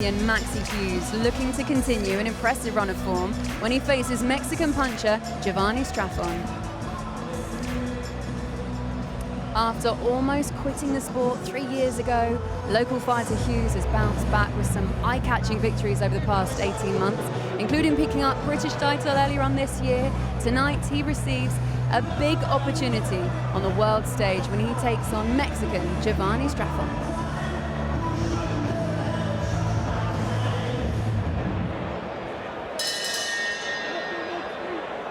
And Maxi Hughes looking to continue an impressive run of form when he faces Mexican puncher Jovanni Straffon. After almost quitting the sport 3 years ago, local fighter Hughes has bounced back with some eye-catching victories over the past 18 months, including picking up British title earlier on this year. Tonight he receives a big opportunity on the world stage when he takes on Mexican Jovanni Straffon.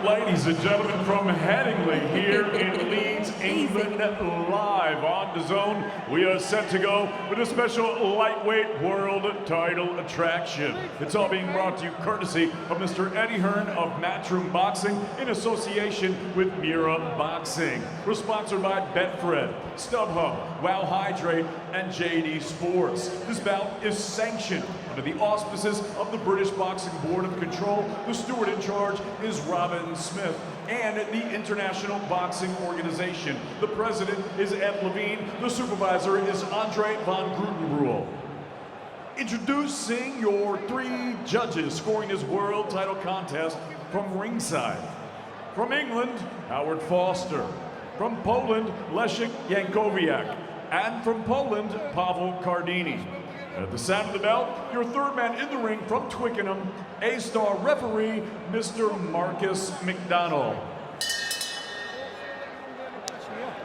Ladies and gentlemen, from Headingley here in Leeds, England, live on DAZN, we are set to go with a special lightweight world title attraction. It's all being brought to you courtesy of Mr. Eddie Hearn of Matchroom Boxing in association with Mira Boxing. We're sponsored by Betfred, StubHub, Wow Hydrate, and JD Sports. This bout is sanctioned under the auspices of the British Boxing Board of Control. The steward in charge is Robin Smith, and the International Boxing Organization. The president is Ed Levine. The supervisor is Andre von Grutenbrühl. Introducing your 3 judges scoring this world title contest from ringside. From England, Howard Foster. From Poland, Leszek Jankowiak. And from Poland, Paweł Cardini. At the sound of the bell, your third man in the ring from Twickenham, A-star referee, Mr. Marcus McDonald.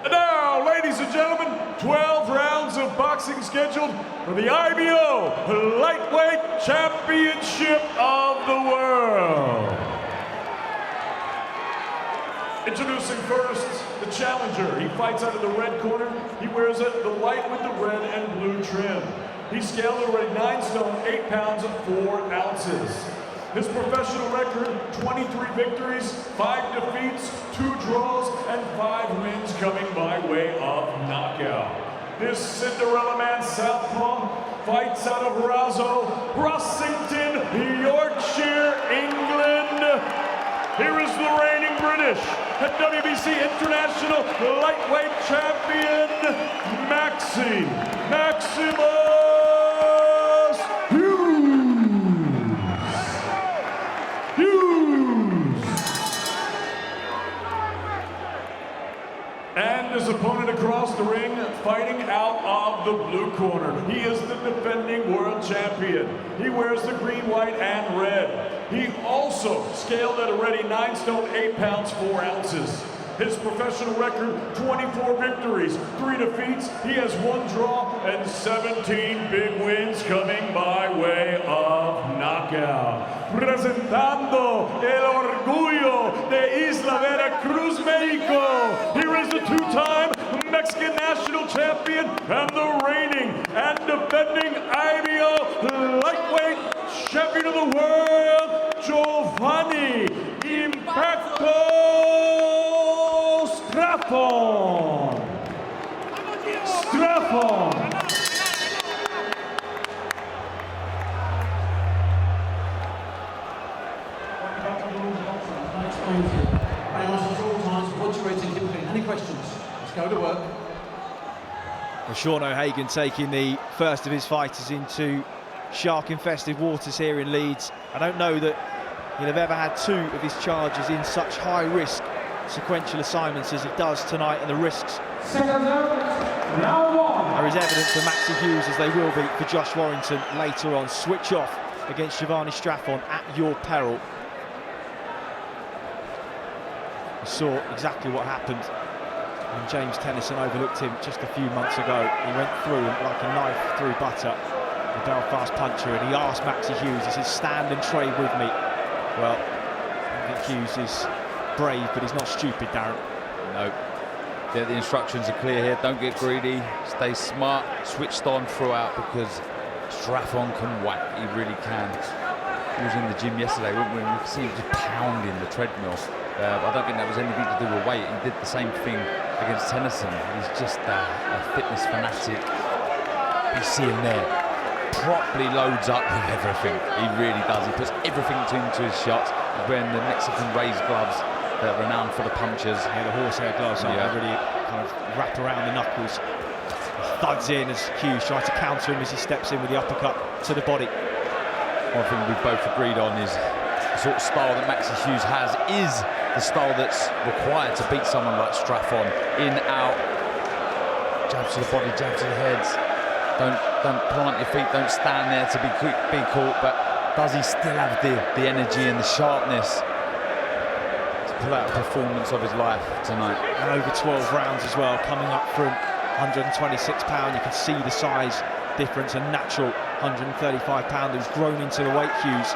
And now, ladies and gentlemen, 12 rounds of boxing scheduled for the IBO Lightweight Championship of the World. Introducing first, the challenger. He fights out of the red corner. He wears the white with the red and blue trim. He's scaled already 9 stone, 8 pounds, 4 ounces. His professional record, 23 victories, 5 defeats, 2 draws, and 5 wins coming by way of knockout. This Cinderella man southpaw fights out of Rossington, Yorkshire, England. Here is the reigning British and WBC International Lightweight Champion, Maxi Maximus Hughes. And his opponent across the ring, fighting out of the blue corner. He is the defending world champion. He wears the green, white, and red. He also scaled at already 9 stone, 8 pounds, 4 ounces. His professional record, 24 victories, 3 defeats. He has 1 draw and 17 big wins coming by way of knockout. Presentando el orgullo de Isla Veracruz, Mexico. Here is the 2-time Mexican national champion and the reigning and defending IBO lightweight champion of the world, Jovanni Impacto Straffon. Any questions? Let's go to work. Well, Sean O'Hagan taking the first of his fighters into shark-infested waters here in Leeds. I don't know that he'll have ever had 2 of his charges in such high-risk sequential assignments as he does tonight, and the risks are as evident for Maxi Hughes as they will be for Josh Warrington later on. Switch off against Jovanni Straffon at your peril. We saw exactly what happened when James Tennyson overlooked him just a few months ago. He went through him like a knife through butter, the Belfast puncher, and he asked Maxi Hughes, he says, stand and trade with me. Well, I think Hughes is brave, but he's not stupid, Darren. No. Yeah, the instructions are clear here. Don't get greedy. Stay smart. Switched on throughout, because Straffon can whack. He really can. He was in the gym yesterday, weren't we? We could see him just pounding the treadmill. I don't think that was anything to do with weight. He did the same thing against Tennyson. He's just a fitness fanatic. You see him there. Properly loads up with everything. He really does. He puts everything into his shots. He's wearing the Mexican raised gloves that are renowned for the punches. Yeah, the horsehair gloves are really kind of wrap around the knuckles. He thuds in as Hughes tries to counter him as he steps in with the uppercut to the body. one thing we both agreed on is the sort of style that Maxi Hughes has is the style that's required to beat someone like Straffon. In, out, jab to the body, jab to the heads. Don't plant your feet, don't stand there to be caught, but does he still have the energy and the sharpness to pull out a performance of his life tonight? And over 12 rounds as well, coming up from 126 pound. You can see the size difference, a natural 135 pounder who's grown into the weight. Hughes,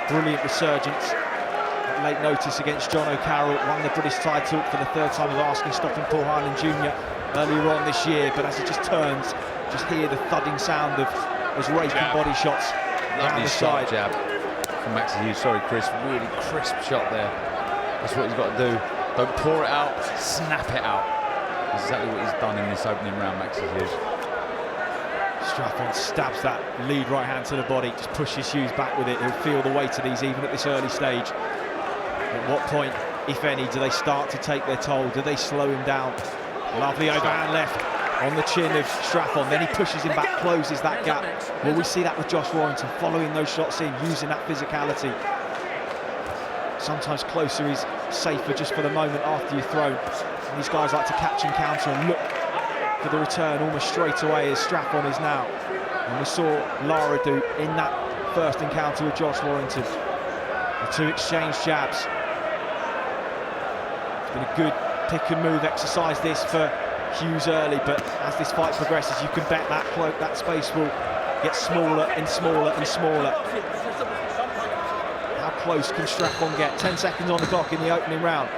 brilliant resurgence at late notice against John O'Carroll, won the British title for the third time of asking, stopping Paul Hyland Jr. earlier on this year, but as he just turns, just hear the thudding sound of those raking body shots down the side. Jab from Maxi Hughes. Sorry, Chris, really crisp shot there. That's what he's got to do. Don't pour it out, snap it out. That's exactly what he's done in this opening round, Maxi Hughes. Straffon stabs that lead right hand to the body, just pushes Hughes back with it. He'll feel the weight of these even at this early stage. At what point, if any, do they start to take their toll? Do they slow him down? Lovely overhand left on the chin of Straffon, then he pushes him back, closes that gap. Will we see that with Josh Warrington, following those shots in, using that physicality? Sometimes closer is safer just for the moment after you're thrown. And these guys like to catch and counter and look for the return almost straight away, as Straffon is now. And we saw Lara do in that first encounter with Josh Warrington. The two exchange jabs. It's been a good pick and move exercise this for Hughes early, but as this fight progresses, you can bet that space will get smaller and smaller and smaller. How close can Straffon get? 10 seconds on the clock in the opening round.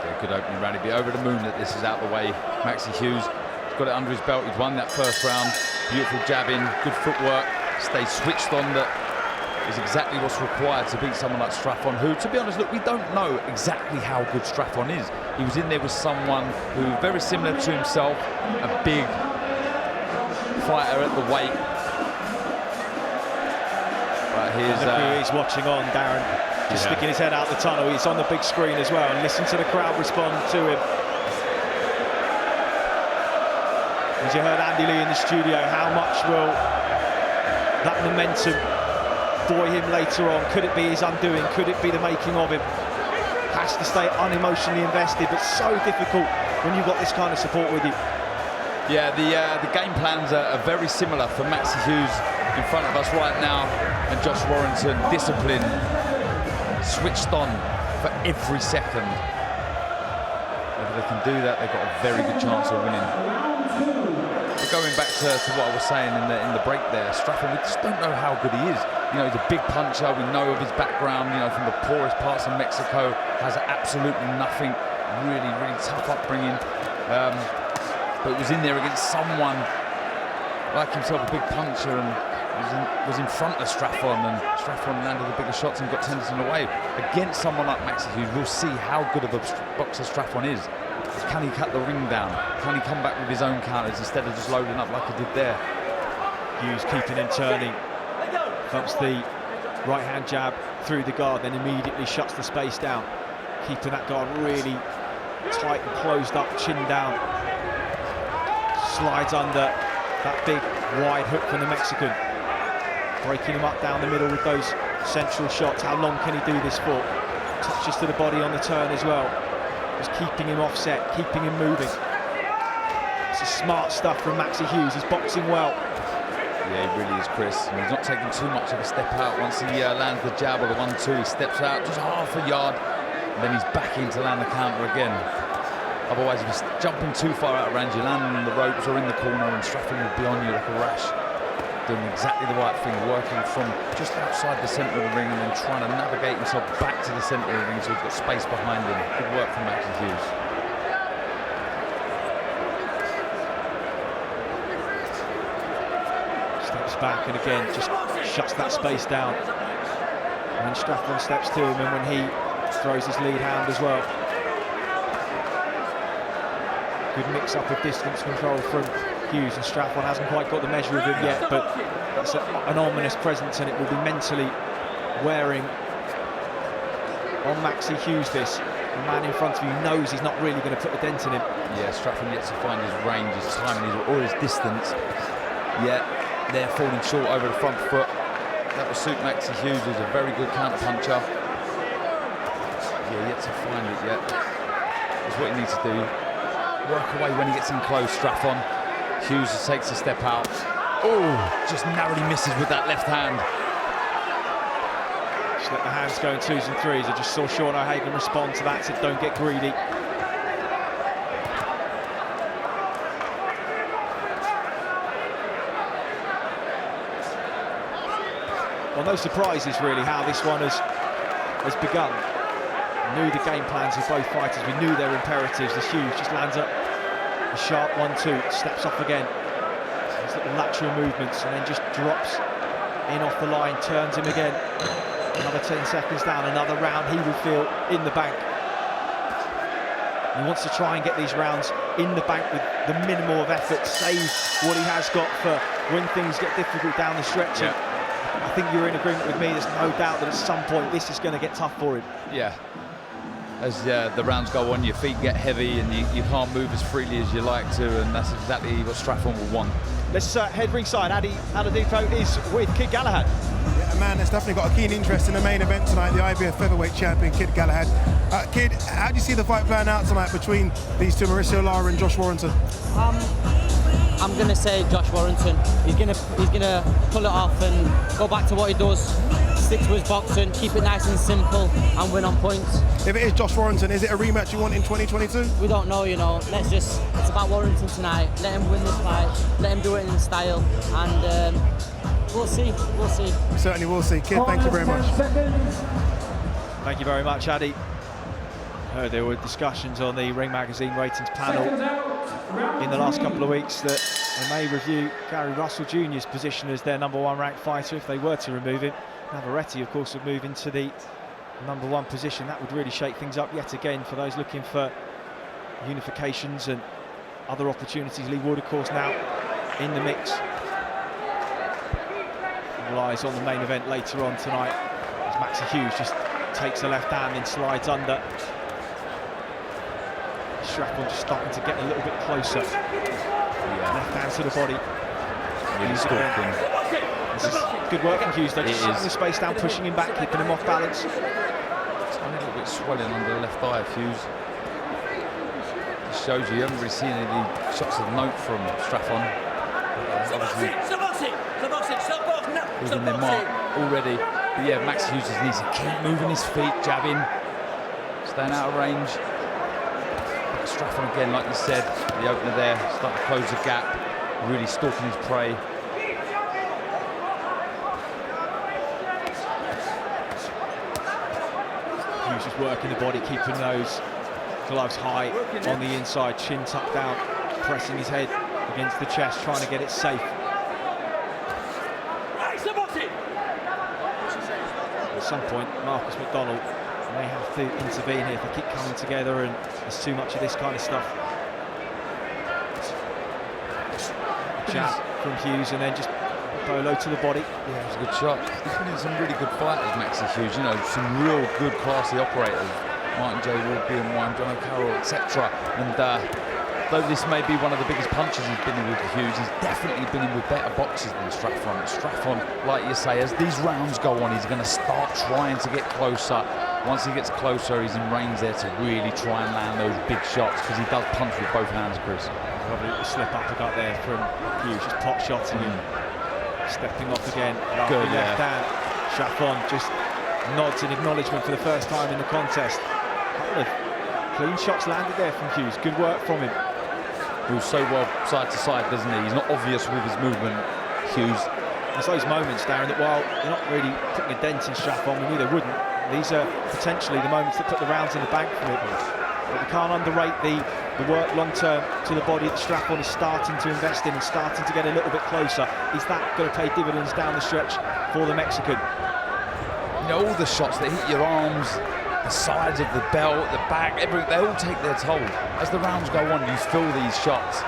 Yeah, good opening round. He'd be over the moon that this is out the way. Maxi Hughes got it under his belt. He's won that first round. Beautiful jabbing, good footwork. Stays switched on. That is exactly what's required to beat someone like Straffon, who, to be honest, look, we don't know exactly how good Straffon is. He was in there with someone who, very similar to himself, a big fighter at the weight. But he's watching on, Darren, just sticking his head out the tunnel. He's on the big screen as well, and listen to the crowd respond to him. As you heard Andy Lee in the studio, how much will that momentum buoy him later on? Could it be his undoing? Could it be the making of him? Has to stay unemotionally invested, but so difficult when you've got this kind of support with you. Yeah, the game plans are very similar for Maxi Hughes in front of us right now, and Josh Warrington, discipline, switched on for every second. If they can do that, they've got a very good chance of winning. But going back to what I was saying in the break there, Straffon, we just don't know how good he is. You know, he's a big puncher. We know of his background, you know, from the poorest parts of Mexico, has absolutely nothing, really, really tough upbringing. But was in there against someone like himself, a big puncher, and was in front of Straffon, and Straffon landed the bigger shots and got Tennyson away. Against someone like Maxi Hughes, we'll see how good of a boxer Straffon is. Can he cut the ring down? Can he come back with his own counters instead of just loading up like he did there? Hughes keeping and turning. Bumps the right-hand jab through the guard, then immediately shuts the space down. Keeping that guard really tight and closed up, chin down. Slides under that big wide hook from the Mexican. Breaking him up down the middle with those central shots. How long can he do this for? Touches to the body on the turn as well. Just keeping him offset, keeping him moving. This is smart stuff from Maxi Hughes. He's boxing well. Yeah, he really is, Chris. And he's not taking too much of a step out. Once he lands the jab or the 1-2, he steps out just half a yard, and then he's back in to land the counter again. Otherwise, if he's jumping too far out of range, you land on the ropes or in the corner, and Straffon will be on you like a rash. Doing exactly the right thing, working from just outside the centre of the ring and then trying to navigate himself back to the centre of the ring so he's got space behind him. Good work from Maxi Hughes. Steps back and again just shuts that space down. And then Straffon steps to him, and when he throws his lead hand as well. Good mix-up of distance control from Hughes, and Straffon hasn't quite got the measure of him yet, but that's an ominous presence, and it will be mentally wearing on Maxi Hughes. This, the man in front of you knows he's not really going to put a dent in him. Yeah, Straffon yet to find his range, his timing, or his distance. Yeah, They're falling short over the front foot. That will suit Maxi Hughes, who's a very good counter-puncher. Yeah, yet to find it yet. That's what he needs to do. Work away when he gets in close, Straffon. Hughes just takes a step out. Oh, just narrowly misses with that left hand. Just let the hands go in 2s and 3s. I just saw Sean O'Hagan respond to that, said don't get greedy. Well, no surprises really how this one has begun. We knew the game plans of both fighters, we knew their imperatives. As Hughes just lands a sharp 1-2, steps off again. These little lateral movements and then just drops in off the line, turns him again. Another 10 seconds down, another round he will feel in the bank. He wants to try and get these rounds in the bank with the minimal of effort, save what he has got for when things get difficult down the stretch. Yeah. I think you're in agreement with me, there's no doubt that at some point this is going to get tough for him. Yeah. As the rounds go on, your feet get heavy and you can't move as freely as you like to, and that's exactly what Straffon will want. Let's head ringside. Adi Aladipo is with Kid Galahad. Yeah, a man that's definitely got a keen interest in the main event tonight, the IBF featherweight champion, Kid Galahad. Kid, how do you see the fight playing out tonight between these two, Mauricio Lara and Josh Warrington? I'm gonna say Josh Warrington. He's gonna pull it off and go back to what he does. Stick to his boxing, keep it nice and simple, and win on points. If it is Josh Warrington, is it a rematch you want in 2022? We don't know, you know. It's about Warrington tonight. Let him win this fight. Let him do it in style, and we'll see. We'll see. Certainly we'll see. Kid, thank you very much. Thank you very much, Adi. Heard there were discussions on the Ring Magazine ratings panel in the last couple of weeks that they may review Gary Russell Jr.'s position as their #1 ranked fighter if they were to remove him. Navarrete, of course, would move into the #1 position. That would really shake things up yet again for those looking for unifications and other opportunities. Lee Wood, of course, now in the mix. All eyes on the main event later on tonight as Maxi Hughes just takes the left hand and slides under. Straffon just starting to get a little bit closer. Yeah. Left hand to the body. Really stalking. This is good work from Hughes, though, just slowing the space down, pushing him back, keeping him off balance. A little bit swelling under the left eye of Hughes. Just shows you haven't really seen any shots of note from Straffon. Obviously, within their mark already. But yeah, Max Hughes just needs to keep moving his feet, jabbing, staying out of range. Straffon again, like you said, the opener there, start to close the gap, really stalking his prey. Hughes just working the body, keeping those gloves high on the inside, chin tucked down, pressing his head against the chest, trying to get it safe. At some point, Marcus McDonald may have to intervene here if they keep coming together and there's too much of this kind of stuff. Jab from Hughes and then just bolo to the body. Yeah, it was a good shot. He's been in some really good fighters, Maxi Hughes, you know, some real good classy operators. Martin J. Ward, BM1, John O'Carroll, etc. And though this may be one of the biggest punches he's been in with Hughes, he's definitely been in with better boxers than Straffon. Straffon, like you say, as these rounds go on, he's going to start trying to get closer. Once he gets closer, he's in range there to really try and land those big shots, because he does punch with both hands, Chris. Lovely little slip up got there from Hughes, just pot shotting him. Stepping off again, Good, left hand. Straffon just nods in acknowledgement for the first time in the contest. Couple of clean shots landed there from Hughes. Good work from him. Moves so well side to side, doesn't he? He's not obvious with his movement, Hughes. It's those moments, Darren, that while they're not really putting a dent in Straffon, we knew they wouldn't. These are potentially the moments that put the rounds in the bank for him. But we can't underrate the work long-term to the body that Straffon is starting to invest in and starting to get a little bit closer. Is that going to pay dividends down the stretch for the Mexican? You know, all the shots that hit your arms, the sides of the belt, the back, they all take their toll. As the rounds go on, you feel these shots.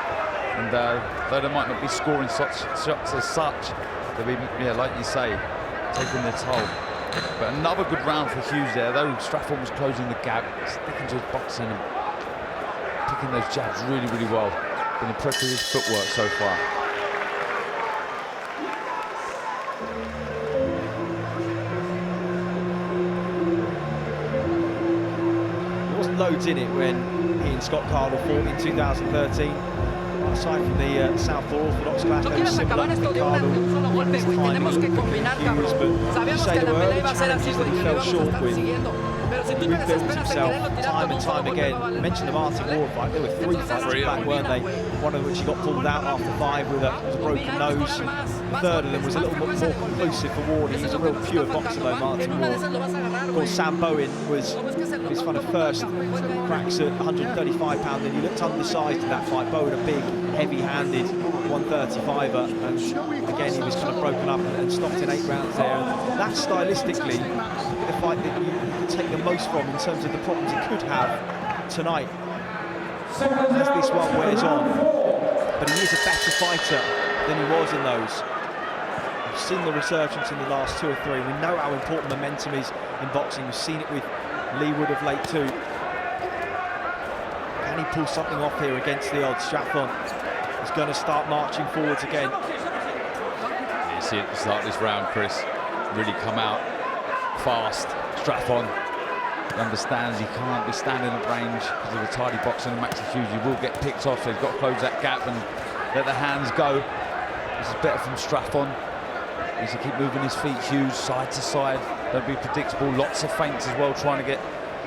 And though they might not be scoring such shots as such, they'll be, yeah, like you say, taking their toll. But another good round for Hughes there, though Straffon was closing the gap, sticking to his boxing and picking those jabs really, really well. Been impressed with his footwork so far. loads in it when he and Scott Cardle fought in 2013. Aside from the Southpaw Orthodox clash, they were similar. Cardle, his timing looked Hughes, but say there were early challenges that he fell short with. Rebuilt himself time and time again. I mentioned the Martin Ward fight. There were 3 fights back, weren't they? One of which he got pulled out after 5 with a broken nose. The third of them was a little bit more conclusive for Ward. He's a real pure boxer though, Martin Ward. Of course, Sam Bowen was his kind of first cracks at 135 pounds, and he looked undersized in that fight. Bowen, a big, heavy-handed 135er, and again he was kind of broken up and stopped in 8 rounds there. And that stylistically, the fight that you could take the most from in terms of the problems he could have tonight as this one wears on. But he is a better fighter than he was in those. We've seen the resurgence in the last 2 or 3. We know how important momentum is in boxing. We've seen it with Lee Wood of late too. Can he pull something off here against the odds? Straffon is going to start marching forwards again. You see it at the start of this round, Chris. Really come out fast. Straffon understands he can't be standing at range because of the tidy boxing and Maxi Hughes. He will get picked off, so he's got to close that gap and let the hands go. This is better from Straffon. He needs to keep moving his feet, Hughes, side to side. Don't be predictable. Lots of feints as well, trying to get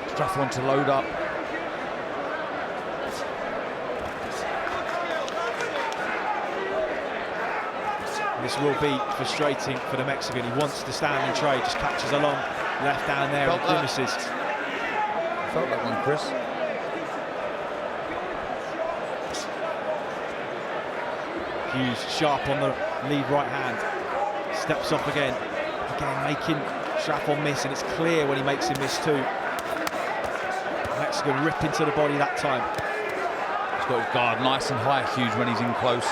Straffon to load up. This will be frustrating for the Mexican. He wants to stand and trade, just catches a long left down there and grimaces. Felt that one, Chris. Hughes sharp on the lead right hand. Steps off again. Again making Straffon miss, and it's clear when he makes him miss too. Mexican rip into the body that time. He's got his guard nice and high, Hughes, when he's in close.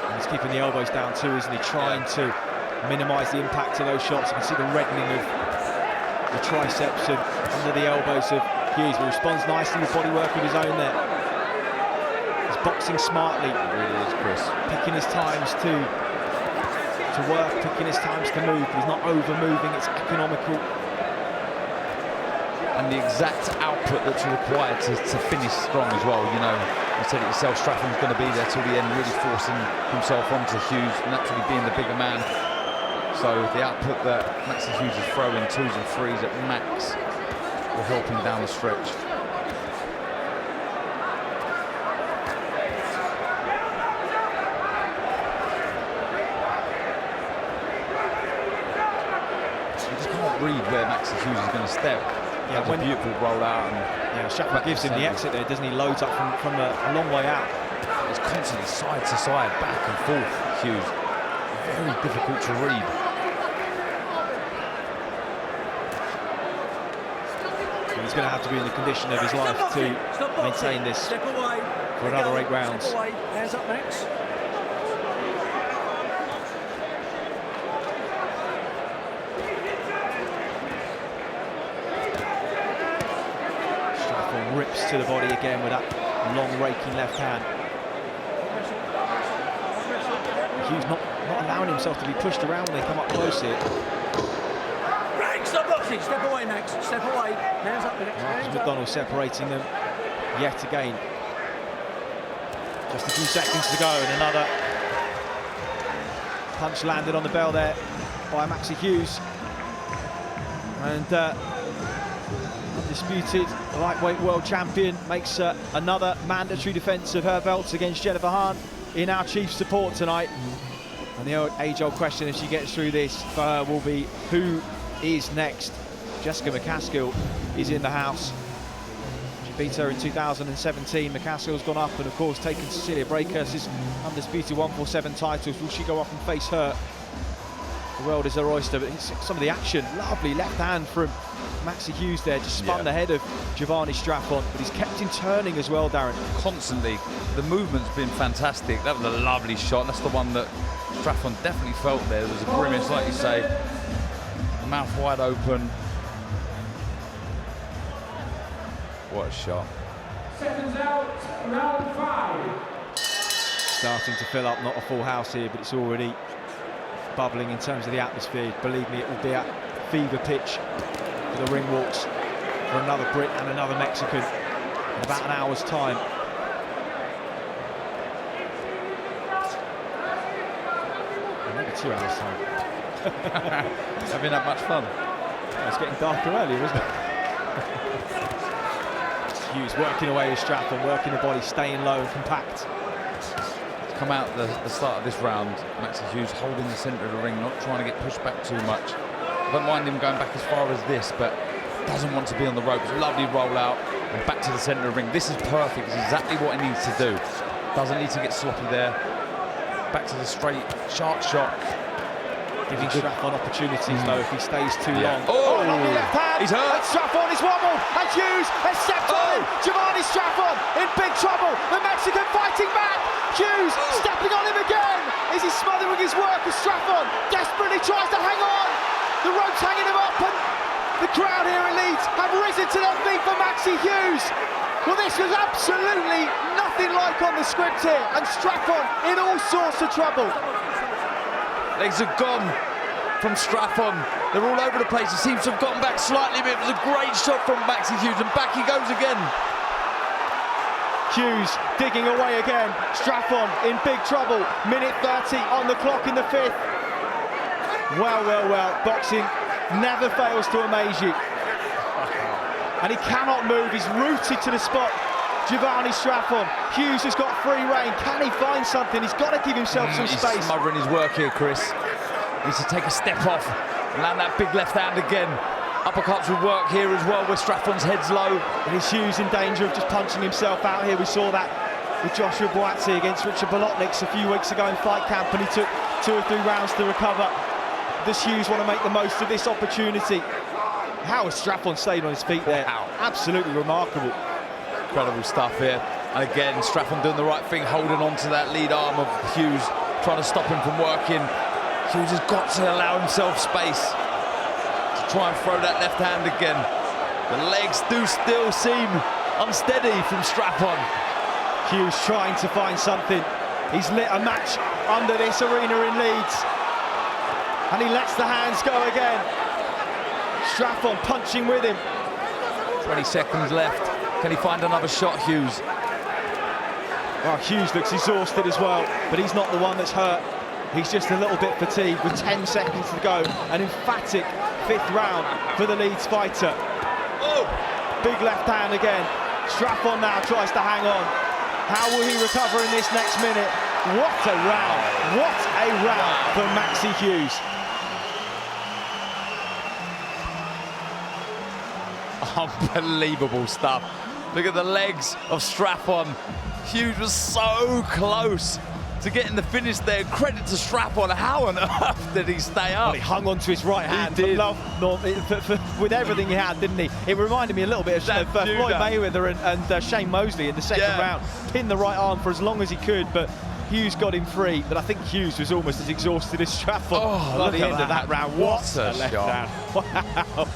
And he's keeping the elbows down too, isn't he? Trying to minimise the impact of those shots. You can see the reddening of the triceps and under the elbows of Hughes. He responds nicely with body work of his own there. He's boxing smartly. It really is, Chris. Picking his times to work, picking his times to move. He's not over-moving, it's economical. And the exact output that's required to finish strong as well. You know, you said it yourself, Straffon's going to be there till the end, really forcing himself onto Hughes, naturally being the bigger man. So the output that Maxi Hughes is throwing 2s and 3s at max will help him down the stretch. You just can't read where Maxi Hughes is going to step. Yeah, when beautiful roll out, and yeah, Straffon gives him the exit there, doesn't he? Loads up from a long way out. It's constantly side to side, back and forth. Hughes, very difficult to read. And he's going to have to be in the condition of his life to maintain this for another 8 rounds. Hands up, Max. Rips to the body again with that long raking left hand. Hughes not allowing himself to be pushed around when they come up close here. Stop boxing. Step away, Max. Step away. Hands up, Max. Marcus McDonald separating them yet again. Just a few seconds to go, and another punch landed on the bell there by Maxi Hughes. And undisputed lightweight world champion makes another mandatory defence of her belts against Jennifer Hahn in our chief support tonight. And the age-old question as she gets through this for her will be, who is next? Jessica McCaskill is in the house. She beat her in 2017. McCaskill's gone up and of course taken Cecilia Brakehurst's undisputed 147 titles. Will she go up and face her? The world is her oyster, but some of the action, lovely left hand from Maxi Hughes there, just spun the head of Jovanni Straffon, but he's kept him turning as well, Darren. Constantly. The movement's been fantastic. That was a lovely shot. That's the one that Straffon definitely felt there. There was a grimace, like you say. The mouth wide open. What a shot. Seconds out, round 5. Starting to fill up, not a full house here, but it's already bubbling in terms of the atmosphere. Believe me, it will be at fever pitch for the ring walks for another Brit and another Mexican in about an hour's time. Maybe 2 hours time. Having that much fun. It's getting darker earlier, isn't it? Hughes working away with Straffon, working the body, staying low and compact. Come out the start of this round, Maxi Hughes holding the centre of the ring, not trying to get pushed back too much. I don't mind him going back as far as this, but doesn't want to be on the ropes. Lovely roll out and back to the centre of the ring. This is perfect. It's exactly what he needs to do. Doesn't need to get sloppy there. Back to the straight, sharp shot. Giving Straffon opportunities though if he stays too long. Oh, lovely left hand. He's hurt. And Straffon is wobbled. And Hughes has stepped on him. Jovanni Straffon in big trouble. The Mexican fighting back. Hughes stepping on him again. Is he smothering his work as Straffon desperately tries to hang on? The rope's hanging him up, and the crowd here at Leeds have risen to their feet for Maxi Hughes. Well, this was absolutely nothing like on the script here, and Straffon in all sorts of trouble. Legs are gone from Straffon. They're all over the place. He seems to have gotten back slightly, but it was a great shot from Maxi Hughes, and back he goes again. Hughes digging away again. Straffon in big trouble. Minute 30 on the clock in the 5th. Well, well, well. Boxing never fails to amaze you. And he cannot move. He's rooted to the spot. Jovanni Straffon. Hughes has got free rein. Can he find something? He's got to give himself some He's space. smothering his work here, Chris. Needs to take a step off and land that big left hand again. Uppercuts will work here as well, where Straffon's head's low. And is Hughes in danger of just punching himself out here? We saw that with Joshua Boatse against Richard Bolotniks a few weeks ago in fight camp, and he took 2 or 3 rounds to recover. Does Hughes want to make the most of this opportunity? How has Straffon stayed on his feet there? Wow. Absolutely remarkable. Incredible stuff here. And again, Straffon doing the right thing, holding on to that lead arm of Hughes, trying to stop him from working. Hughes has got to allow himself space to try and throw that left hand again. The legs do still seem unsteady from Straffon. Hughes trying to find something. He's lit a match under this arena in Leeds. And he lets the hands go again. Straffon punching with him. 20 seconds left. Can he find another shot, Hughes? Oh, Hughes looks exhausted as well, but he's not the one that's hurt. He's just a little bit fatigued with 10 seconds to go. An emphatic 5th round for the Leeds fighter. Oh! Big left hand again. Straffon now tries to hang on. How will he recover in this next minute? What a round! What a round for Maxi Hughes. Unbelievable stuff. Look at the legs of Straffon. Hughes was so close to getting the finish there. Credit to Straffon. How on earth did he stay up? Well, he hung on to his right hand. He did. With everything he had, didn't he? It reminded me a little bit of Floyd Mayweather and Shane Mosley in the second round. Pinned the right arm for as long as he could, but Hughes got him free. But I think Hughes was almost as exhausted as Straffon by the end of that round. What a left hand. Wow.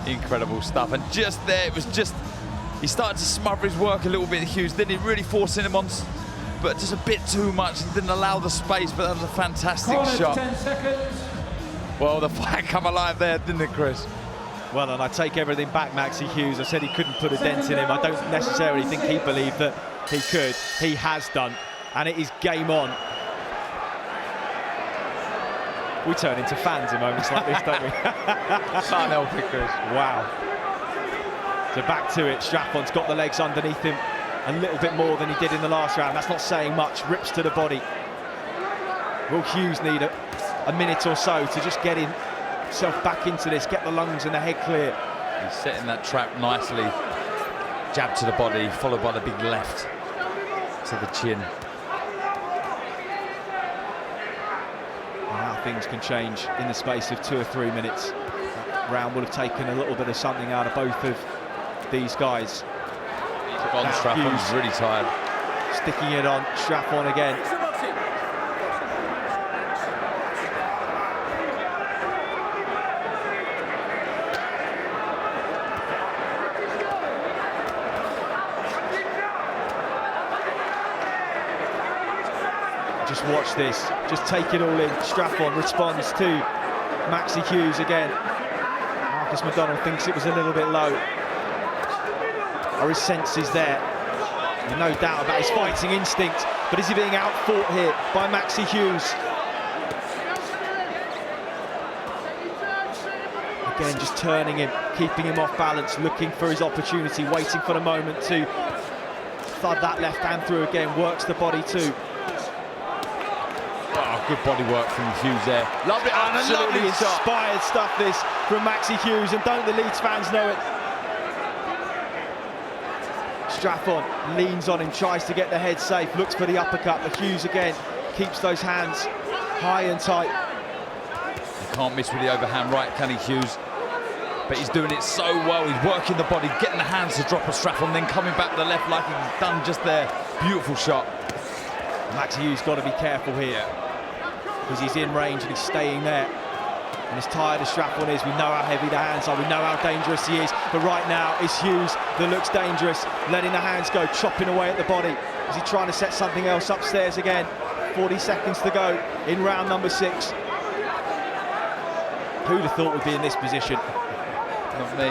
Incredible stuff. And just there, it was just, he started to smother his work a little bit, Hughes. Then he really forcing him on, but just a bit too much. He didn't allow the space, but that was a fantastic shot. 10 seconds. Well, the fight come alive there, didn't it, Chris? Well, and I take everything back, Maxi Hughes. I said he couldn't put a dent in him. I don't necessarily think he believed that he could. He has done, and it is game on. We turn into fans in moments like this, don't we? Can't help it, Chris. Wow. So back to it. Straffon's got the legs underneath him a little bit more than he did in the last round. That's not saying much. Rips to the body. Will Hughes need a minute or so to just get himself back into this, get the lungs and the head clear? He's setting that trap nicely. Jab to the body, followed by the big left to the chin. How things can change in the space of 2 or 3 minutes. That round will have taken a little bit of something out of both of these guys. On Straffon, he's really tired. Sticking it on Straffon again. Just watch this, just take it all in. Straffon responds to Maxi Hughes again. Marcus McDonald thinks it was a little bit low. Are his senses there? No doubt about his fighting instinct, but is he being outfought here by Maxi Hughes? Again, just turning him, keeping him off balance, looking for his opportunity, waiting for the moment to thud that left hand through again, works the body too. Oh, good body work from Hughes there. Lovely, Absolutely inspired stuff this from Maxi Hughes, and don't the Leeds fans know it? Straffon leans on him, tries to get the head safe, looks for the uppercut, but Hughes again keeps those hands high and tight. He can't miss with the overhand right, can he, Hughes? But he's doing it so well. He's working the body, getting the hands to drop a Straffon, then coming back to the left like he's done just there. Beautiful shot. Maxi Hughes got to be careful here because he's in range and he's staying there. And as tired as Straffon is, we know how heavy the hands are, we know how dangerous he is. But right now, it's Hughes that looks dangerous, letting the hands go, chopping away at the body. Is he trying to set something else upstairs again? 40 seconds to go in round number 6. Who'd have thought we'd be in this position? Not me.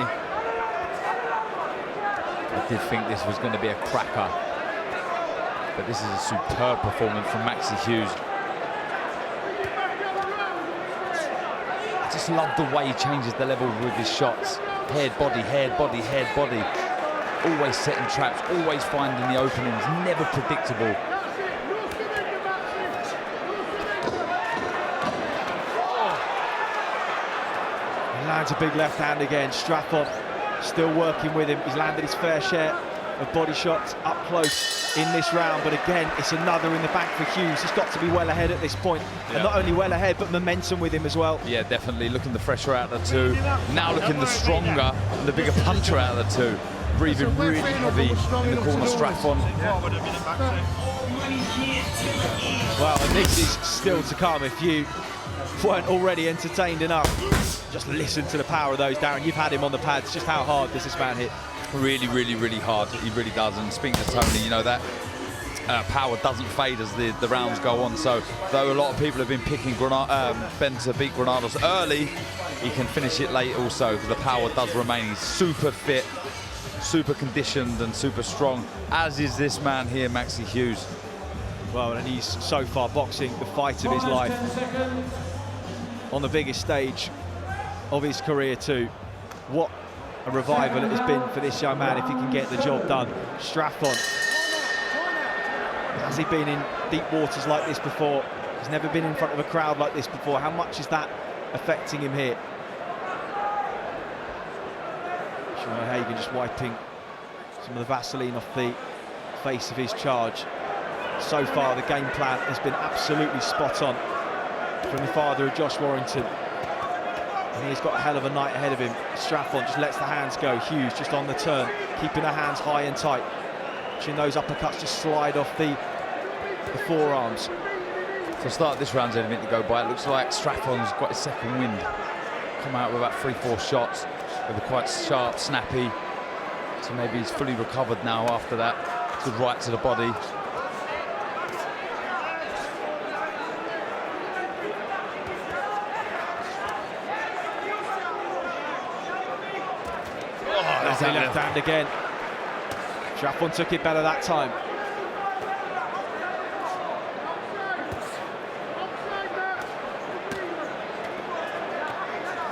I did think this was going to be a cracker. But this is a superb performance from Maxi Hughes. I just love the way he changes the level with his shots. Head, body, head, body, head, body. Always setting traps, always finding the openings, never predictable. Lands a big left hand again. Straffon still working with him. He's landed his fair share of body shots up close in this round, but again, it's another in the bank for Hughes. He's got to be well ahead at this point, and not only well ahead, but momentum with him as well. Yeah, definitely looking the fresher out of the two. Now looking the stronger and the bigger puncher out of the two. Breathing really heavy in the corner, Straffon. Well, and this is still to come. If you weren't already entertained enough, just listen to the power of those, Darren. You've had him on the pads. Just how hard does this man hit? Really, really, really hard. He really does. And speaking to Tony, you know, that power doesn't fade as the rounds go on. So though a lot of people have been picking Ben to beat Granados early, he can finish it late also, because the power does remain. He's super fit, super conditioned and super strong, as is this man here, Maxi Hughes. Well, and he's so far boxing the fight of his life on the biggest stage of his career too. What a revival it has been for this young man if he can get the job done. Straffon, has he been in deep waters like this before? He's never been in front of a crowd like this before. How much is that affecting him here? Hagen just wiping some of the Vaseline off the face of his charge. So far the game plan has been absolutely spot on from the father of Josh Warrington. And he's got a hell of a night ahead of him. Straffon just lets the hands go. Hughes just on the turn, keeping the hands high and tight. Watching those uppercuts just slide off the forearms. To start this round's anything to go by, it looks like Straffon's got his second wind. Come out with about 3-4 shots with a quite sharp, snappy. So maybe he's fully recovered now after that. Good right to the body. Lovely left hand again. Straffon took it better that time.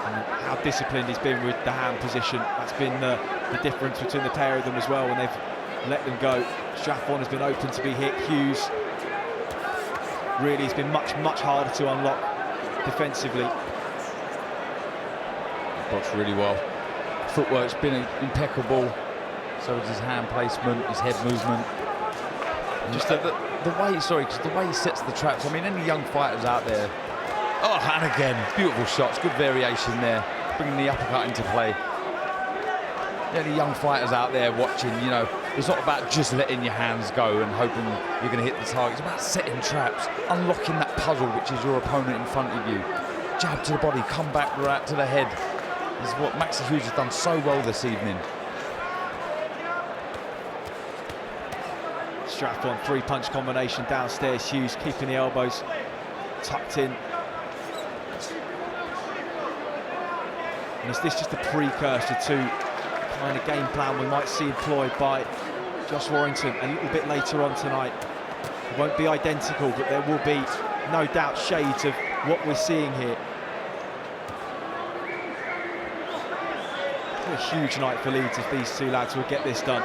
And how disciplined he's been with the hand position. That's been the difference between the pair of them as well when they've let them go. Straffon has been open to be hit. Hughes really has been much harder to unlock defensively. Boxed really well. Footwork's been impeccable. So is his hand placement, his head movement. Just the way, because the way he sets the traps. I mean, any young fighters out there. Oh, and again, beautiful shots, good variation there, bringing the uppercut into play. Any young fighters out there watching, you know, it's not about just letting your hands go and hoping you're going to hit the target. It's about setting traps, unlocking that puzzle, which is your opponent in front of you. Jab to the body, come back right to the head. This is what Maxi Hughes has done so well this evening. Straffon, 3-punch combination downstairs. Hughes keeping the elbows tucked in. And is this just a precursor to kind of game plan we might see employed by Josh Warrington a little bit later on tonight. It won't be identical, but there will be no doubt shades of what we're seeing here. A huge night for Leeds if these two lads will get this done.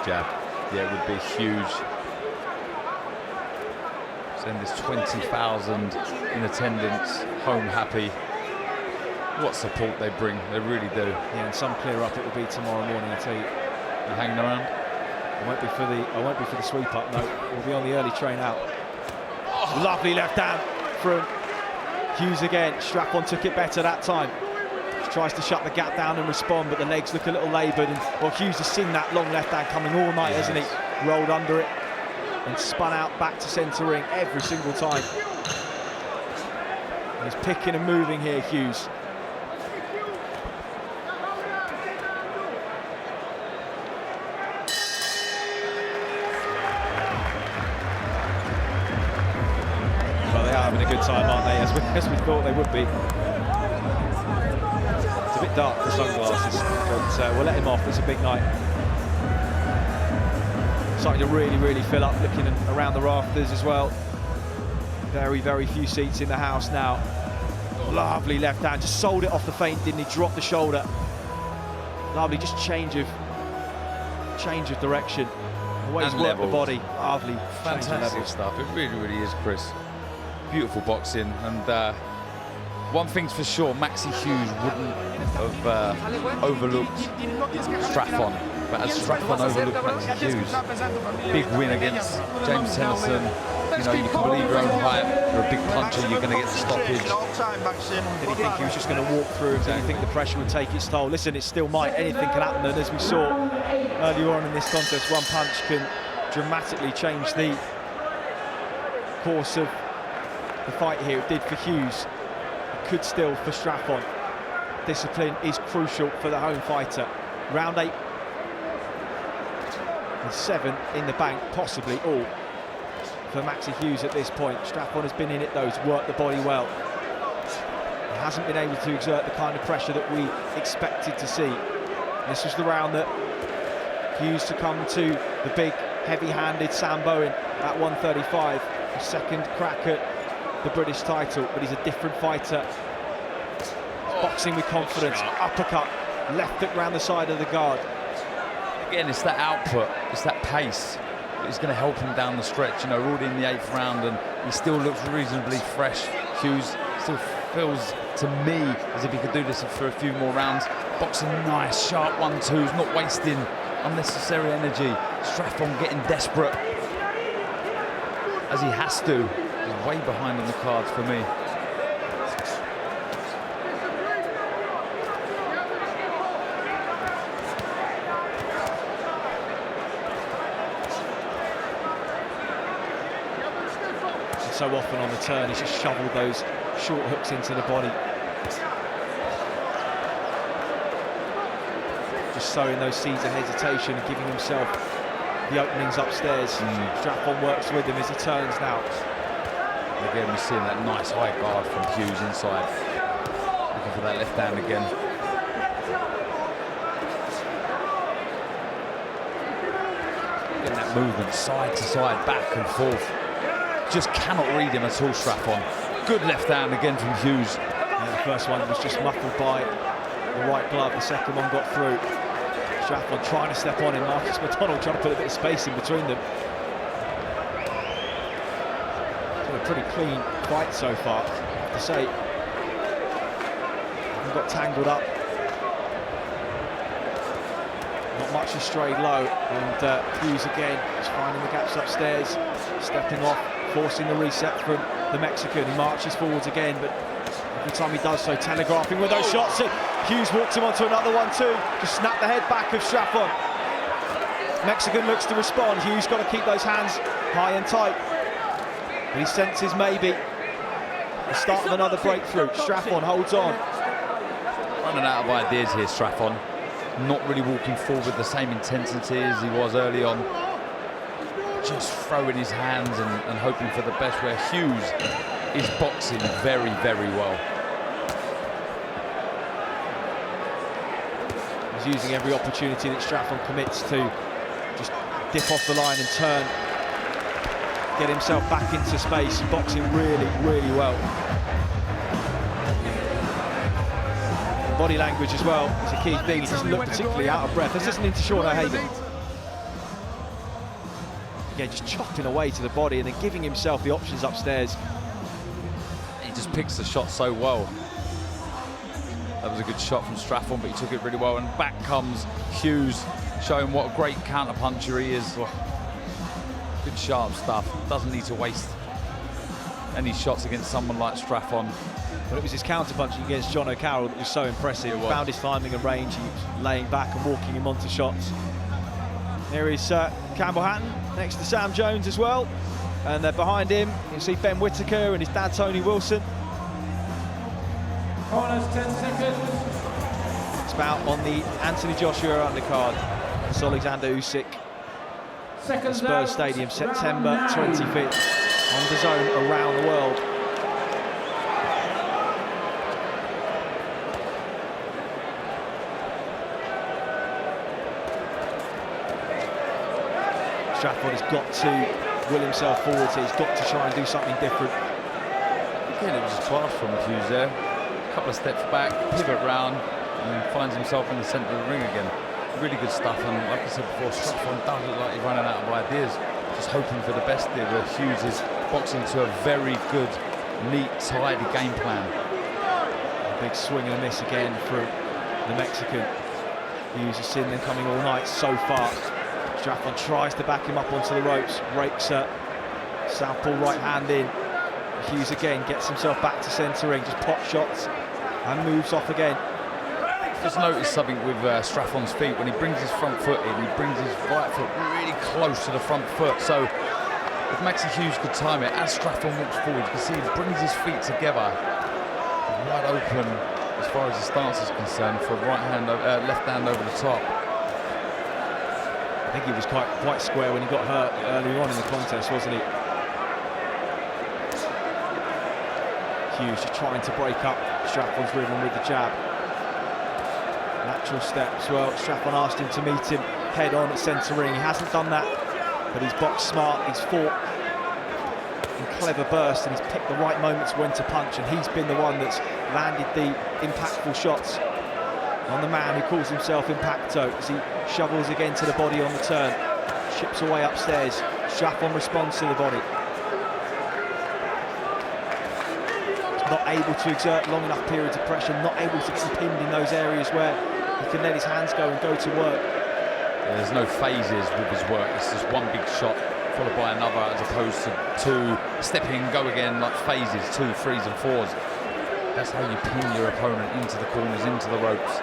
Jab, yeah, it would be huge. Send this 20,000 in attendance home happy. What support they bring, they really do. Yeah, and some clear up it will be tomorrow morning, I tell you. You're hanging around? I won't be for the sweep up, no. We'll be on the early train out. Oh. Lovely left hand from Hughes again. Straffon took it better that time. Tries to shut the gap down and respond, but the legs look a little laboured. And well, Hughes has seen that long left hand coming all night, hasn't he? Rolled under it and spun out back to centre ring every single time. And he's picking and moving here, Hughes. Well, they are having a good time, aren't they? As we thought they would be. A bit dark for sunglasses, but we'll let him off. It's a big night. Starting to really fill up, looking around the rafters as well. Very few seats in the house now. Lovely left hand, just sold it off the feint, didn't he? Dropped the shoulder. Lovely, just change of direction. Always work the body. Lovely, fantastic stuff. It really is, Chris. Beautiful boxing, and one thing's for sure, Maxi Hughes wouldn't have overlooked Straffon, but as Straffon overlooked Maxi Hughes, big win against James Tennyson. You know, you can believe your own height. You're a big puncher, you're going to get the stoppage. Did he think he was just going to walk through? Did he think the pressure would take its toll? Listen, it still might. Anything can happen, and as we saw earlier on in this contest, one punch can dramatically change the course of the fight here. It did for Hughes. Could still for Straffon. Discipline is crucial for the home fighter. Round 8 and 7 in the bank, possibly all for Maxi Hughes at this point. Straffon has been in it though, he's worked the body well. He hasn't been able to exert the kind of pressure that we expected to see. This was the round that Hughes succumbed to the big, heavy-handed Sam Bowen at 135. A second crack at the British title, but he's a different fighter. Boxing with confidence, uppercut, left hook round the side of the guard. Again, it's that output, it's that pace that is going to help him down the stretch. You know, we're already in the 8th round and he still looks reasonably fresh. Hughes still feels to me as if he could do this for a few more rounds. Boxing nice, sharp 1-2s, not wasting unnecessary energy. Straffon getting desperate, as he has to. He's way behind on the cards for me. And so often on the turn, he's just shoveled those short hooks into the body. Just sowing those seeds of hesitation and giving himself the openings upstairs. Straffon works with him as he turns now. Again, we're seeing that nice high guard from Hughes inside. Looking for that left hand again. Getting that movement side to side, back and forth. Just cannot read him at all, Straffon. Good left hand again from Hughes. Yeah, the first one was just muffled by the right glove. The second one got through. Straffon trying to step on him. Marcus McDonald trying to put a bit of space in between them. A pretty clean fight so far, I have to say. Haven't got tangled up. Not much has strayed low, and Hughes again just finding the gaps upstairs, stepping off, forcing the reset from the Mexican. He marches forwards again, but every time he does so, telegraphing with those shots. Hughes walks him onto another one too. Just snap the head back of Straffon. Mexican looks to respond. Hughes got to keep those hands high and tight. But he senses maybe the start of another breakthrough. Straffon holds on. Running out of ideas here, Straffon. Not really walking forward with the same intensity as he was early on. Just throwing his hands and hoping for the best, where Hughes is boxing very well. He's using every opportunity that Straffon commits to just dip off the line and turn, get himself back into space, boxing really, really well. Body language as well is a key thing. He doesn't look particularly out of breath. Let's listen to Sean O'Hagan. Again, just chopping away to the body and then giving himself the options upstairs. He just picks the shot so well. That was a good shot from Straffon, but he took it really well. And back comes Hughes, showing what a great counter-puncher he is. Oh, good sharp stuff. Doesn't need to waste any shots against someone like Straffon. But it was his counter-punching against John O'Carroll that was so impressive. He found his timing and range. He was laying back and walking him onto shots. Here is Campbell Hatton next to Sam Jones as well. And behind him, you see Ben Whittaker and his dad, Tony Wilson. Corners, 10 seconds. It's about on the Anthony Joshua undercard. It's Alexander Usyk. Seconds Spurs out. Stadium, September 25th. On DAZN around the world. Straffon has got to will himself forward here. He's got to try and do something different. Again, it was a class from Hughes there. A couple of steps back, pivot round, and finds himself in the centre of the ring again. Really good stuff, and like I said before, Straffon does look like he's running out of ideas. Just hoping for the best here, where Hughes is boxing to a very good, neat, tidy game plan. A big swing and a miss again from the Mexican. Hughes has seen them coming all night so far. Straffon tries to back him up onto the ropes, rakes a southpaw right hand in. Hughes again gets himself back to centre ring, just pot shots and moves off again. Just noticed something with Straffon's feet. When he brings his front foot in, he brings his right foot really close to the front foot. So if Maxi Hughes could time it, as Straffon walks forward, you can see he brings his feet together, wide open as far as the stance is concerned, for right hand, left hand over the top. I think he was quite square when he got hurt early on in the contest, wasn't he? Hughes just trying to break up Straffon's rhythm with the jab. Natural steps. Well, Straffon asked him to meet him head on at centre ring. He hasn't done that, but he's boxed smart. He's fought in clever bursts, and he's picked the right moments when to punch, and he's been the one that's landed the impactful shots on the man who calls himself Impacto, as he shovels again to the body on the turn, chips away upstairs. Straffon responds to the body. He's not able to exert long enough periods of pressure, not able to get him pinned in those areas where he can let his hands go and go to work. Yeah, there's no phases with his work. It's just one big shot followed by another, as opposed to two stepping and go again like phases, 2, 3s and 4s. That's how you pin your opponent into the corners, into the ropes. I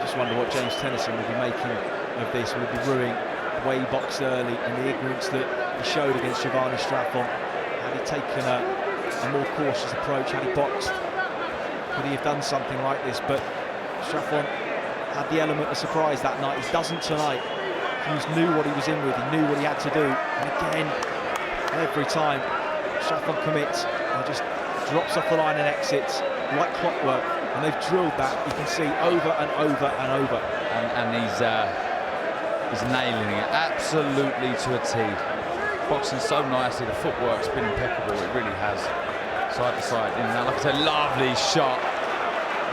just wonder what James Tennyson will be making of this. Will he be ruining the way he boxed early and the ignorance that he showed against Jovanni Straffon? Had he taken a more cautious approach, had he boxed, could he have done something like this? But Straffon had the element of surprise that night. He doesn't tonight. Hughes knew what he was in with, he knew what he had to do. And again, every time Straffon commits, he just drops off the line and exits like clockwork. And they've drilled that, you can see, over and over and over. And he's nailing it absolutely to a T. Boxing so nicely, the footwork's been impeccable, it really has. Side to side, in now, like I said, lovely shot.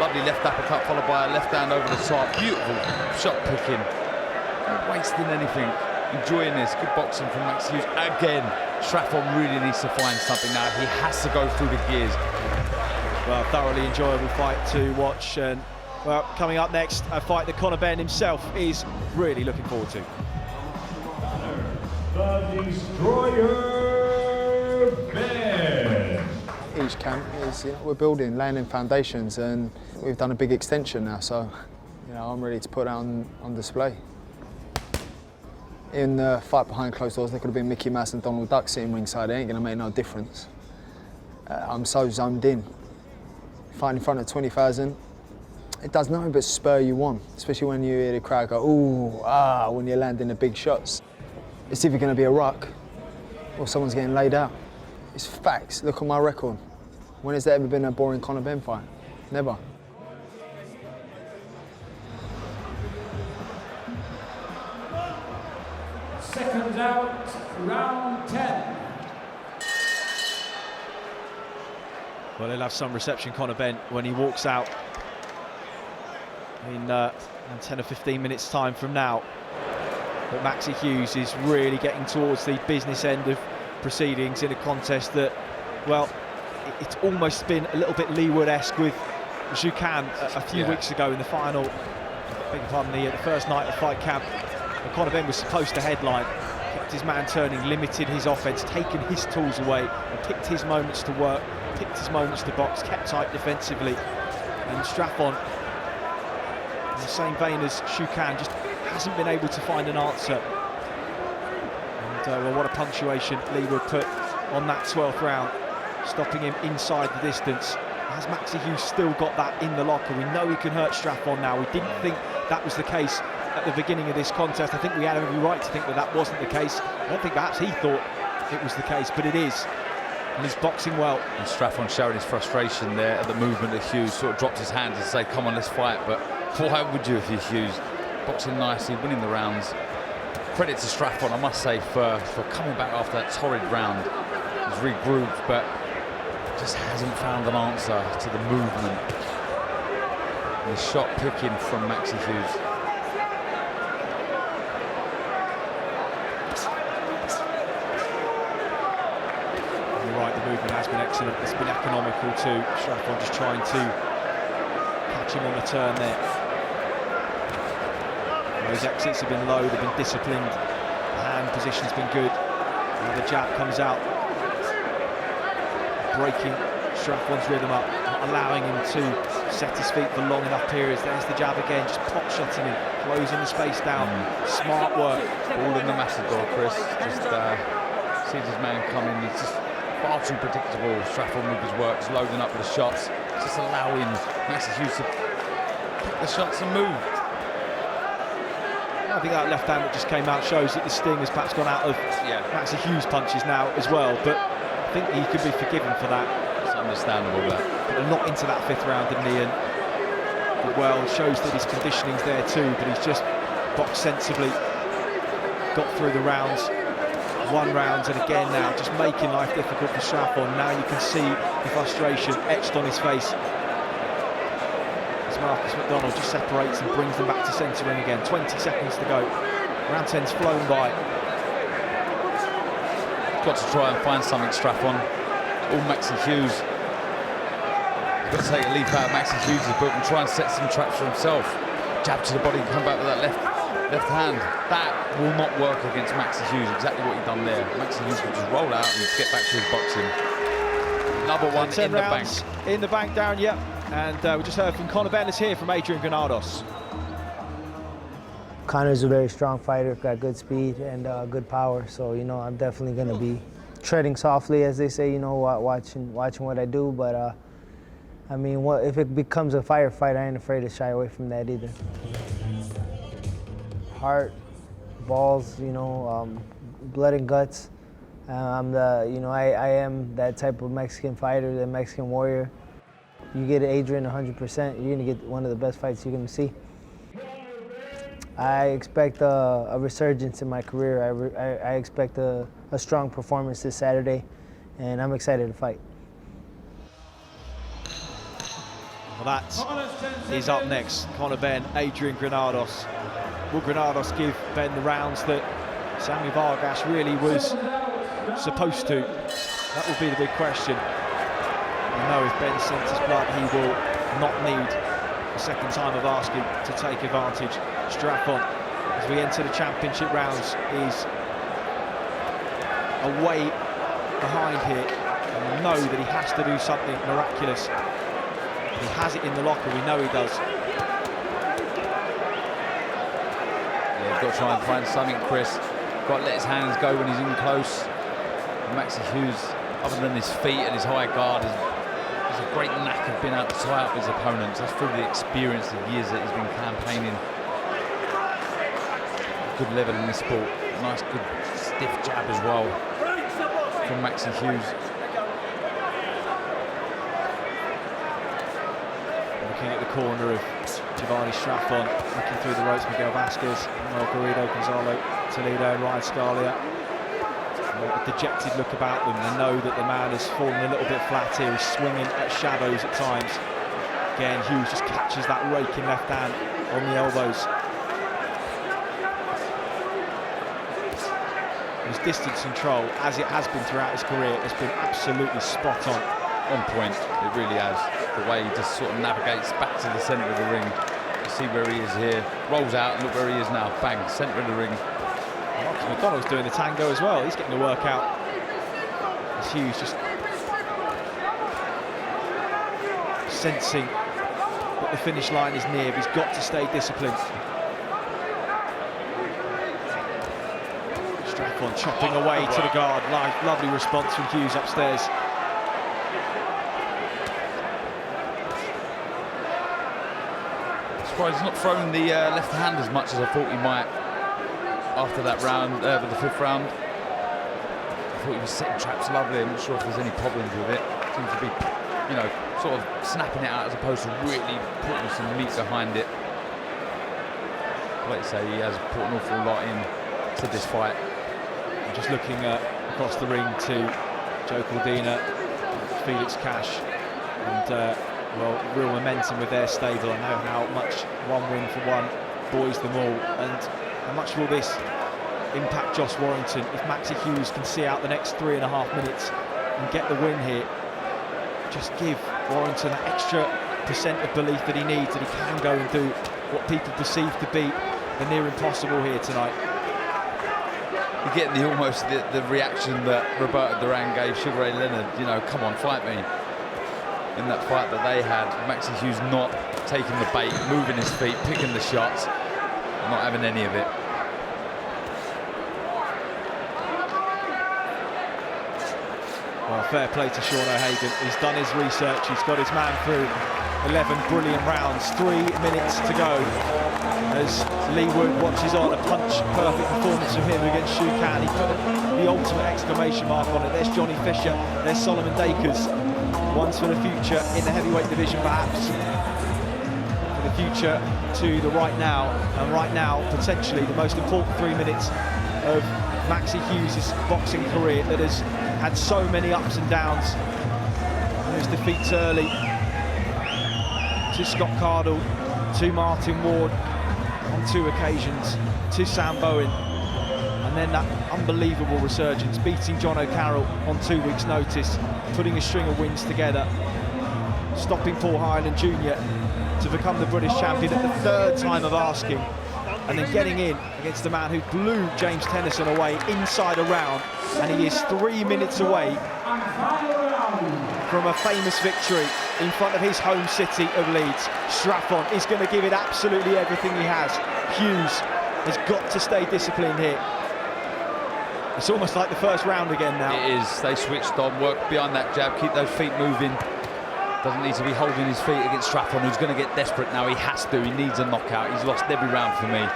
Lovely left uppercut followed by a left hand over the top. Beautiful shot picking. Not wasting anything. Enjoying this. Good boxing from Maxi Hughes. Again, Straffon really needs to find something now. He has to go through the gears. Well, thoroughly enjoyable fight to watch. And well, coming up next, a fight that Conor Benn himself is really looking forward to. The Destroyer Ben. Each camp is, we're building, laying in foundations, and we've done a big extension now, so I'm ready to put that on display. In the fight behind closed doors, there could have been Mickey Mouse and Donald Duck sitting ringside. It ain't going to make no difference. I'm so zoned in. Fight in front of 20,000, it does nothing but spur you on, especially when you hear the crowd go, ooh, ah, when you're landing the big shots. It's either going to be a ruck or someone's getting laid out. It's facts. Look at my record. When has there ever been a boring Conor Benn fight? Never. out, round 10. Well, he'll have some reception, Conor Benn, when he walks out in 10 or 15 minutes time from now. But Maxi Hughes is really getting towards the business end of proceedings in a contest that, well, it's almost been a little bit Leewood-esque with Jukan a few weeks ago in the final, beg your pardon, the first night of fight camp. Conor Benn was supposed to headline, kept his man turning, limited his offense, taken his tools away, and picked his moments to work, picked his moments to box, kept tight defensively. And Straffon, in the same vein as Jukan, just hasn't been able to find an answer. And well, what a punctuation Leewood put on that 12th round, stopping him inside the distance. Has Maxi Hughes still got that in the locker? We know he can hurt Straffon now. We didn't think that was the case at the beginning of this contest. I think we had every right to think that that wasn't the case. I don't think perhaps he thought it was the case, but it is. And he's boxing well. And Straffon showing his frustration there at the movement of Hughes, sort of dropped his hands and say, come on, let's fight. But why would you if you're Hughes? Boxing nicely, winning the rounds. Credit to Straffon, I must say, for coming back after that torrid round. He's regrouped, but just hasn't found an answer to the movement. And the shot picking from Maxi Hughes. You're right, the movement has been excellent. It's been economical too. Straffon just trying to catch him on the turn there. His exits have been low, they've been disciplined. The hand position's been good. And the jab comes out, breaking Straffon's rhythm up, not allowing him to set his feet for long enough periods. There's the jab again, just pop shotting him, closing the space down. Smart work. All in the Matador, Chris. Just sees his man coming. He's just far too predictable. Straffon with his work, just loading up with the shots, just allowing Maxi Hughes to pick the shots and move. I think that left hand that just came out shows that the sting has perhaps gone out of Maxi Hughes' punches now as well, but I think he could be forgiven for that. It's understandable, that. But a lot into that 5th round, didn't he? And well, shows that his conditioning's there too, but he's just boxed sensibly, got through the rounds, won rounds, and again now just making life difficult for Straffon. Now you can see the frustration etched on his face. Marcus McDonald just separates and brings them back to centering again. 20 seconds to go. Round 10's flown by. Got to try and find something, Straffon. All Maxi Hughes. Got to take a leaf out of Maxi Hughes' book and try and set some traps for himself. Jab to the body and come back with that left hand. That will not work against Maxi Hughes. Exactly what he's done there. Maxi Hughes will just roll out and get back to his boxing. Another one in the bank. In the bank, Darren, yep. And we just heard from Conor Benn. Let's hear from Adrian Granados. Conor's a very strong fighter, got good speed and good power. So, you know, I'm definitely going to be treading softly, as they say, you know, watching what I do. But, I mean, if it becomes a firefight, I ain't afraid to shy away from that either. Heart, balls, you know, blood and guts. I am that type of Mexican fighter, that Mexican warrior. You get Adrian 100%, you're gonna get one of the best fights you're gonna see. I expect a resurgence in my career. I expect a strong performance this Saturday, and I'm excited to fight. Well, that is up next. Conor Benn, Adrian Granados. Will Granados give Benn the rounds that Sammy Vargas really was supposed to? That will be the big question. You know, if Ben sends his blood, he will not need a second time of asking to take advantage. Straffon, as we enter the championship rounds, is away behind here. And we know that he has to do something miraculous. He has it in the locker, we know he does. Yeah, he's got to try and find something, Chris. Got to let his hands go when he's in close. And Maxi Hughes, other than his feet and his high guard, has a great knack of being able to tie up his opponents. That's through the experience of years that he's been campaigning. Good level in this sport. Nice, good, stiff jab as well from Maxi Hughes. Looking at the corner of Jovanni Straffon, looking through the ropes, Miguel Vasquez, Manuel Garrido, Gonzalo Toledo, Ryan Scalia. a dejected look about them. They know that the man has fallen a little bit flat here. He's swinging at shadows at times. Again, Hughes just catches that raking left hand on the elbows. His distance control, as it has been throughout his career, has been absolutely spot on. On point, it really has. The way he just sort of navigates back to the centre of the ring. You see where he is here, rolls out, and look where he is now. Bang, centre of the ring. Marcus McDonald's doing the tango as well. He's getting the work out. As Hughes just sensing that the finish line is near, but he's got to stay disciplined. Straffon chopping away to the guard. Lovely response from Hughes upstairs. Surprised he's not throwing the left hand as much as I thought he might after that round, with the 5th round. I thought he was setting traps lovely. I'm not sure if there's any problems with it. Seems to be, you know, sort of snapping it out as opposed to really putting some meat behind it. Like you say, he has put an awful lot in to this fight. I'm just looking across the ring to Joe Cordina, Felix Cash, and well, real momentum with their stable. I know how much one win for one buoys them all, and how much will this impact Josh Warrington if Maxi Hughes can see out the next 3.5 minutes and get the win here. Just give Warrington that extra % of belief that he needs, that he can go and do what people perceive to be the near impossible here tonight. You're getting the reaction that Roberto Duran gave Sugar Ray Leonard. You know, come on, fight me. In that fight that they had, Maxi Hughes not taking the bait, moving his feet, picking the shots, not having any of it. Well, fair play to Sean O'Hagan. He's done his research. He's got his man through 11 brilliant rounds. 3 minutes to go as Lee Wood watches on. A punch-perfect performance from him against Shu Kan. He put the ultimate exclamation mark on it. There's Johnny Fisher. There's Solomon Dakers. One's for the future in the heavyweight division, perhaps. For the future to the right now. And right now, potentially the most important 3 minutes of Maxi Hughes' boxing career that has had so many ups and downs. His defeats early to Scott Cardle, to Martin Ward on 2 occasions, to Sam Bowen, and then that unbelievable resurgence, beating John O'Carroll on 2 weeks' notice, putting a string of wins together, stopping Paul Hyland Jr. to become the British champion at the 3rd time of asking, and then getting in against the man who blew James Tennyson away inside a round, and he is 3 minutes away from a famous victory in front of his home city of Leeds. Straffon is going to give it absolutely everything he has. Hughes has got to stay disciplined here. It's almost like the first round again now. It is. They switched on, work behind that jab, keep those feet moving. Doesn't need to be holding his feet against Straffon, who's going to get desperate now. He has to. He needs a knockout. He's lost every round for me.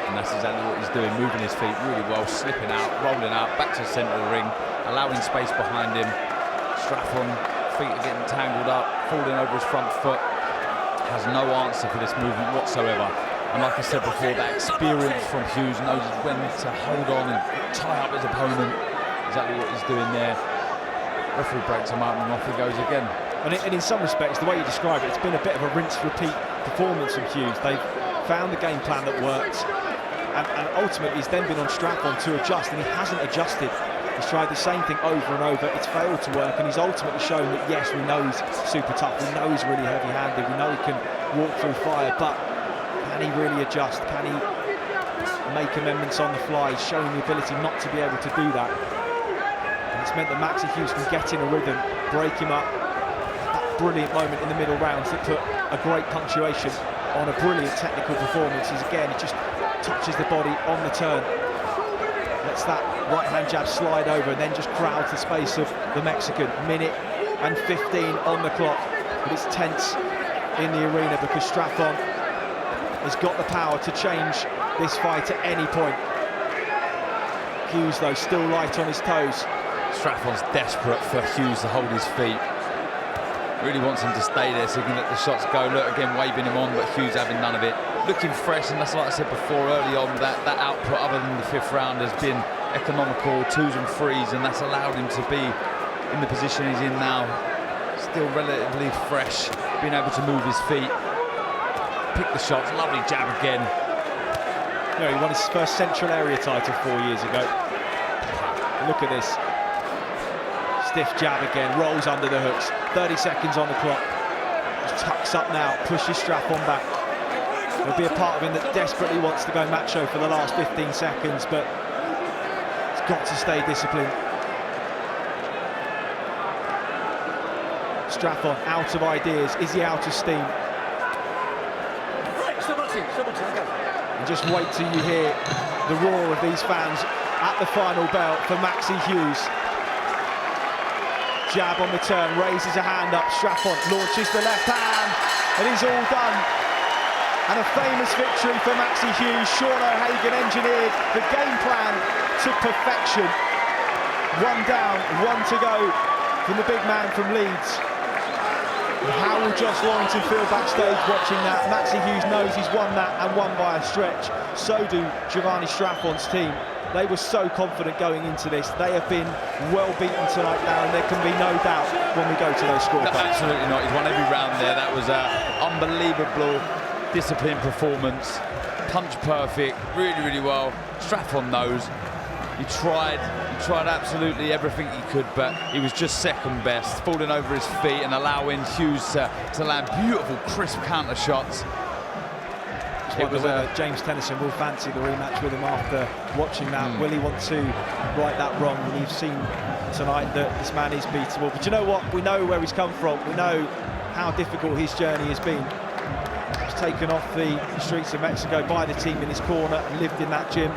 And that's exactly what he's doing, moving his feet really well, slipping out, rolling out, back to the centre of the ring, allowing space behind him. Straffon, feet are getting tangled up, falling over his front foot. Has no answer for this movement whatsoever. And like I said before, that experience from Hughes, knows when to hold on and tie up his opponent. Exactly what he's doing there. Referee breaks him up and off he goes again. And in some respects, the way you describe it, it's been a bit of a rinse-repeat performance from Hughes. They've found the game plan that works, and ultimately he's then been on Straffon to adjust, and he hasn't adjusted. He's tried the same thing over and over. It's failed to work, and he's ultimately shown that, yes, we know he's super tough, we know he's really heavy-handed, we know he can walk through fire, but can he really adjust? Can he make amendments on the fly? He's showing the ability not to be able to do that. And it's meant that Maxi Hughes can get in a rhythm, break him up. That brilliant moment in the middle rounds that put a great punctuation on a brilliant technical performance. Is again, he just touches the body on the turn. Lets that right-hand jab slide over and then just crowds the space of the Mexican. Minute and 15 on the clock, but it's tense in the arena because Straffon has got the power to change this fight at any point. Hughes, though, still light on his toes. Straffon's desperate for Hughes to hold his feet. Really wants him to stay there so he can let the shots go. Look, again, waving him on, but Hughes having none of it. Looking fresh, and that's like I said before early on, that output other than the 5th round has been economical, 2s and 3s, and that's allowed him to be in the position he's in now. Still relatively fresh, being able to move his feet, pick the shots, lovely jab again. You know, he won his first Central Area title 4 years ago. Look at this. Stiff jab again, rolls under the hooks. 30 seconds on the clock. Just tucks up now, pushes Straffon back. There'll be a part of him that desperately wants to go macho for the last 15 seconds, but he's got to stay disciplined. Straffon out of ideas. Is he out of steam? And just wait till you hear the roar of these fans at the final bell for Maxi Hughes. Jab on the turn, raises a hand up. Straffon launches the left hand, and he's all done. And a famous victory for Maxi Hughes. Sean O'Hagan engineered the game plan to perfection. 1 down, 1 to go from the big man from Leeds. How will Josh Warrington feel backstage watching that? Maxi Hughes knows he's won that, and won by a stretch. So do Jovanni Straffon's team. They were so confident going into this. They have been well beaten tonight now, and there can be no doubt when we go to those scorecards. No, absolutely not. He's won every round there. That was an unbelievable, disciplined performance. Punch perfect, really, really well. Straffon knows. He tried absolutely everything he could, but he was just second best, falling over his feet and allowing Hughes to land beautiful, crisp counter shots. It was James Tennyson will fancy the rematch with him after watching that. Will he want to right that wrong? We've seen tonight that this man is beatable. But you know what? We know where he's come from. We know how difficult his journey has been. He's taken off the streets of Mexico by the team in his corner and lived in that gym.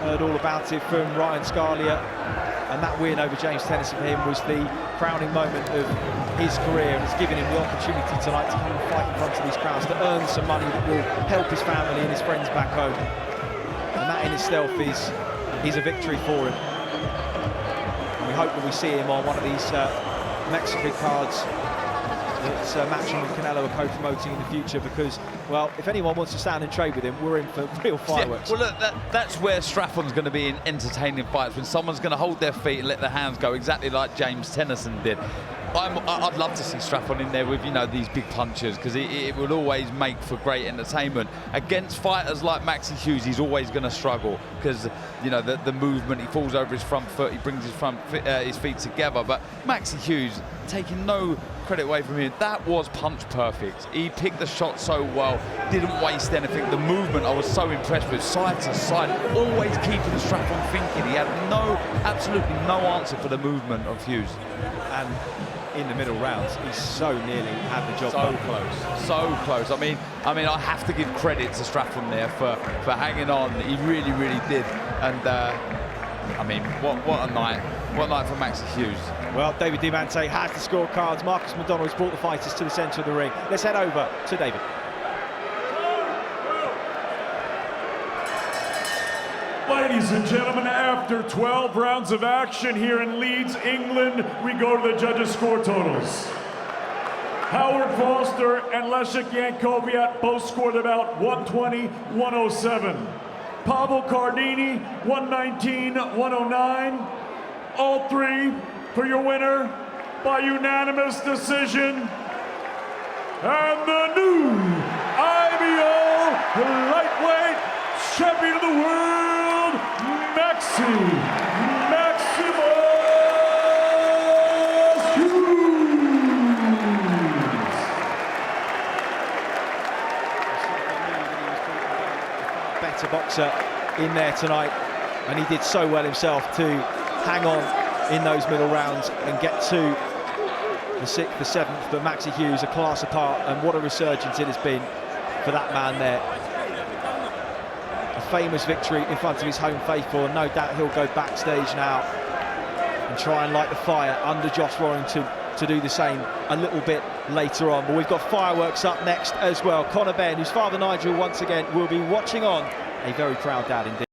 Heard all about it from Ryan Scalia. And that win over James Tennyson for him was the crowning moment of his career, and it's given him the opportunity tonight to come and fight in front of these crowds, to earn some money that will help his family and his friends back home. And that in itself is a victory for him. And we hope that we see him on one of these Mexican cards that Maxi and Canelo are co-promoting in the future, because, well, if anyone wants to stand and trade with him, we're in for real fireworks. Yeah, well, look, that's where Straffon's going to be in entertaining fights, when someone's going to hold their feet and let their hands go, exactly like James Tennyson did. I'd love to see Straffon in there with, you know, these big punchers, because it will always make for great entertainment. Against fighters like Maxi Hughes, he's always going to struggle, because, you know, the movement, he falls over his front foot, he brings his feet together. But Maxi Hughes, taking no credit away from him, that was punch perfect. He picked the shot so well, didn't waste anything. The movement, I was so impressed with, side to side, always keeping Straffon thinking. He had absolutely no answer for the movement of Hughes. And in the middle rounds, he so nearly had the job so done. So close. I mean, I have to give credit to Straffon there for hanging on. He really, really did. And I mean, what a night! What a night for Maxi Hughes. Well, David Diamante has the scorecards. Marcus McDonald's brought the fighters to the centre of the ring. Let's head over to David. Ladies and gentlemen, after 12 rounds of action here in Leeds, England, we go to the judges' score totals. Howard Foster and Leszek Jankowiak both scored about 120-107. Pavel Cardini, 119-109. All three for your winner by unanimous decision. And the new IBO lightweight champion of the world, Maxi Better boxer in there tonight, and he did so well himself to hang on in those middle rounds and get to the 6th, the 7th. But Maxi Hughes, a class apart, and what a resurgence it has been for that man there. A famous victory in front of his home faithful, and no doubt he'll go backstage now and try and light the fire under Josh Warrington to do the same a little bit later on. But we've got fireworks up next as well. Conor Benn, whose father Nigel once again will be watching on. A very proud dad indeed.